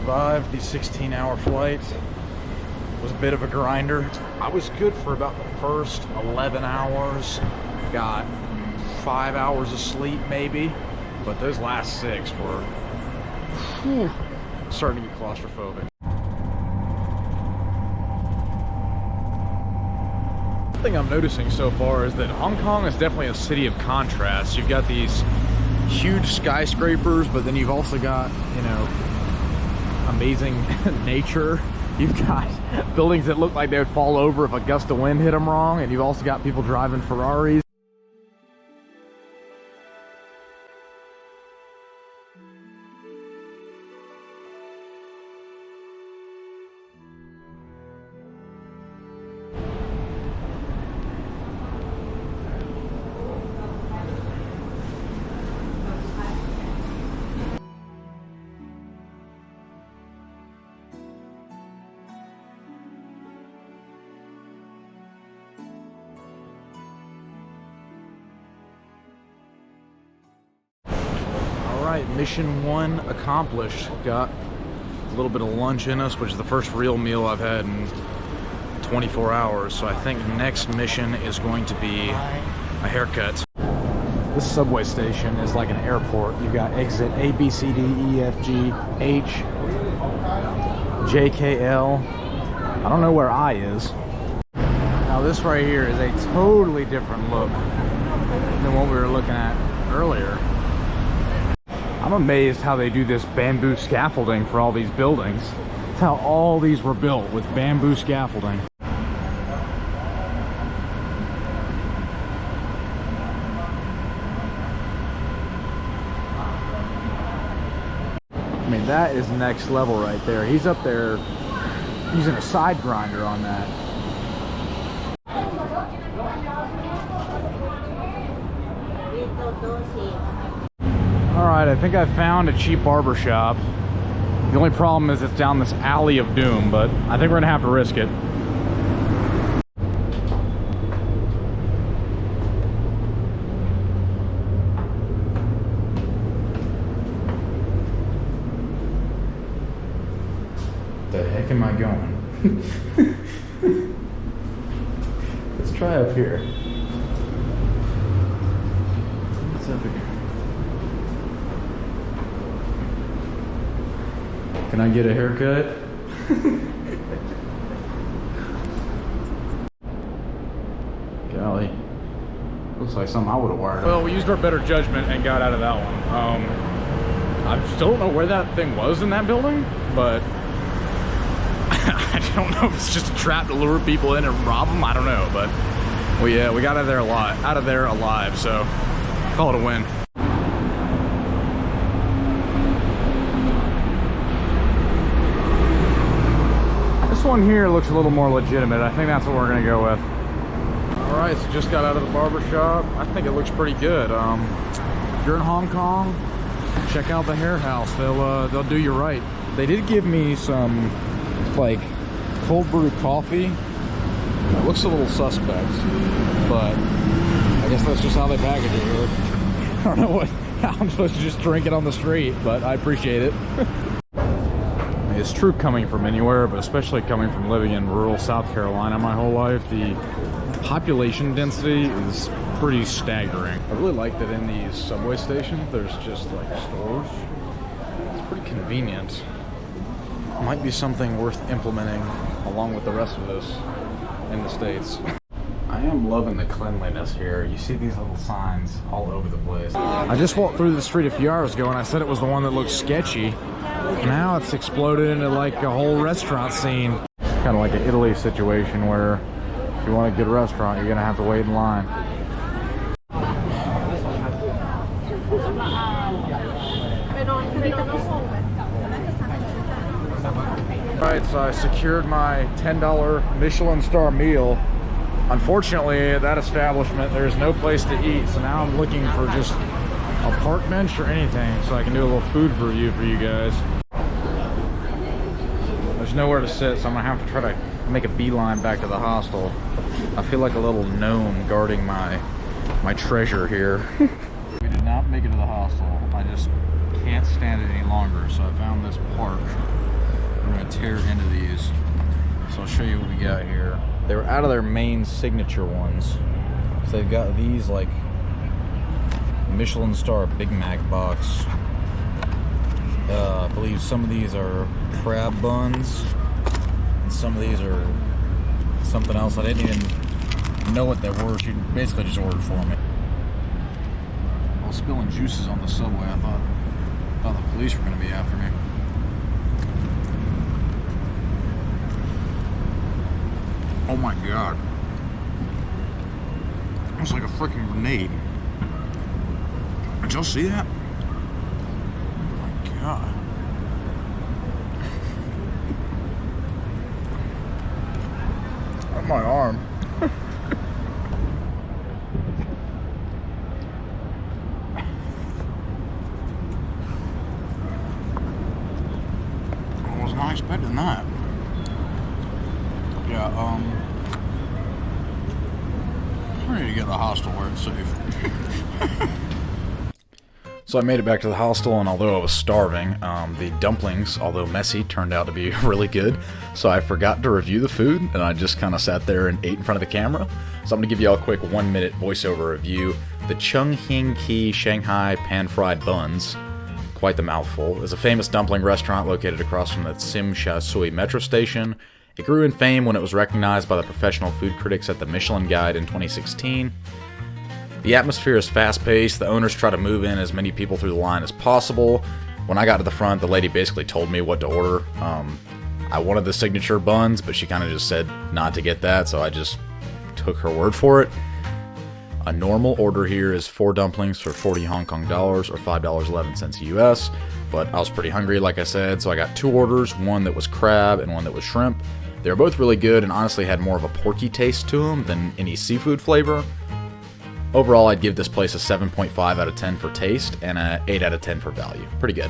survived the 16-hour flight. It was a bit of a grinder. I was good for about the first 11 hours. Got 5 hours of sleep maybe, but those last 6 were starting to get claustrophobic. One thing I'm noticing so far is that Hong Kong is definitely a city of contrasts. You've got these huge skyscrapers, but then you've also got, you know, amazing nature. You've got buildings that look like they would fall over if a gust of wind hit them wrong, and you've also got people driving Ferraris. Mission 1 accomplished. Got a little bit of lunch in us, which is the first real meal I've had in 24 hours. So I think next mission is going to be a haircut. This subway station is like an airport. You've got exit A, B, C, D, E, F, G, H, J, K, L. I don't know where I is. Now this right here is a totally different look than what we were looking at earlier. I'm amazed how they do this bamboo scaffolding for all these buildings. That's how all these were built, with bamboo scaffolding. I mean, that is next level right there. He's up there using a side grinder on that. Alright, I think I found a cheap barber shop. The only problem is it's down this alley of doom, but I think we're gonna have to risk it. The heck am I going? Let's try up here. What's up here? Can I get a haircut? Golly. Looks like something I would have wired up. Well, we used our better judgment and got out of that one. I still don't know where that thing was in that building, but I don't know if it's just a trap to lure people in and rob them. I don't know, but we got out of there alive, so call it a win. This one here looks a little more legitimate. I think that's what we're gonna go with. All right, so just got out of the barber shop. I think it looks pretty good. If you're in Hong Kong, check out the hair house. They'll do you right. They did give me some like cold brew coffee. It looks a little suspect, but I guess that's just how they package it here. I don't know how I'm supposed to just drink it on the street, but I appreciate it. It's true coming from anywhere, but especially coming from living in rural South Carolina my whole life, the population density is pretty staggering. I really like that in these subway stations there's just like stores. It's pretty convenient. Might be something worth implementing along with the rest of this in the States. I am loving the cleanliness here. You see these little signs all over the place. I just walked through the street a few hours ago and I said it was the one that looked sketchy. Now it's exploded into like a whole restaurant scene. Kind of like an Italy situation where if you want a good restaurant, you're gonna have to wait in line. Alright, so I secured my $10 Michelin star meal. Unfortunately, at that establishment, there's no place to eat, so now I'm looking for just a park bench or anything so I can do a little food review for you guys. There's nowhere to sit, so I'm gonna have to try to make a beeline back to the hostel. I feel like a little gnome guarding my treasure here. We did not make it to the hostel. I just can't stand it any longer, so I found this park. We're gonna tear into these. So I'll show you what we got here. They were out of their main signature ones. So they've got these like Michelin star Big Mac box. I believe some of these are crab buns, and some of these are something else. I didn't even know what they were. She basically just ordered for me. I was spilling juices on the subway. I thought the police were going to be after me. Oh my god. It was like a freaking grenade. Did y'all see that? Oh my god. On my arm. I was not expecting that. Yeah, I need to get to the hostel where it's safe. So I made it back to the hostel, and although I was starving, the dumplings, although messy, turned out to be really good. So I forgot to review the food, and I just kind of sat there and ate in front of the camera. So I'm going to give you all a quick 1-minute voiceover review. The Chung Hing Ki Shanghai pan-fried buns, quite the mouthful, is a famous dumpling restaurant located across from the Tsim Sha Tsui metro station. It grew in fame when it was recognized by the professional food critics at the Michelin Guide in 2016. The atmosphere is fast-paced. The owners try to move in as many people through the line as possible. When I got to the front, the lady basically told me what to order. I wanted the signature buns, but she kind of just said not to get that, so I just took her word for it. A normal order here is 4 dumplings for 40 Hong Kong dollars, or $5.11 US, but I was pretty hungry, like I said, so I got 2 orders, one that was crab and one that was shrimp. They were both really good and honestly had more of a porky taste to them than any seafood flavor. Overall, I'd give this place a 7.5 out of 10 for taste and an 8 out of 10 for value. Pretty good.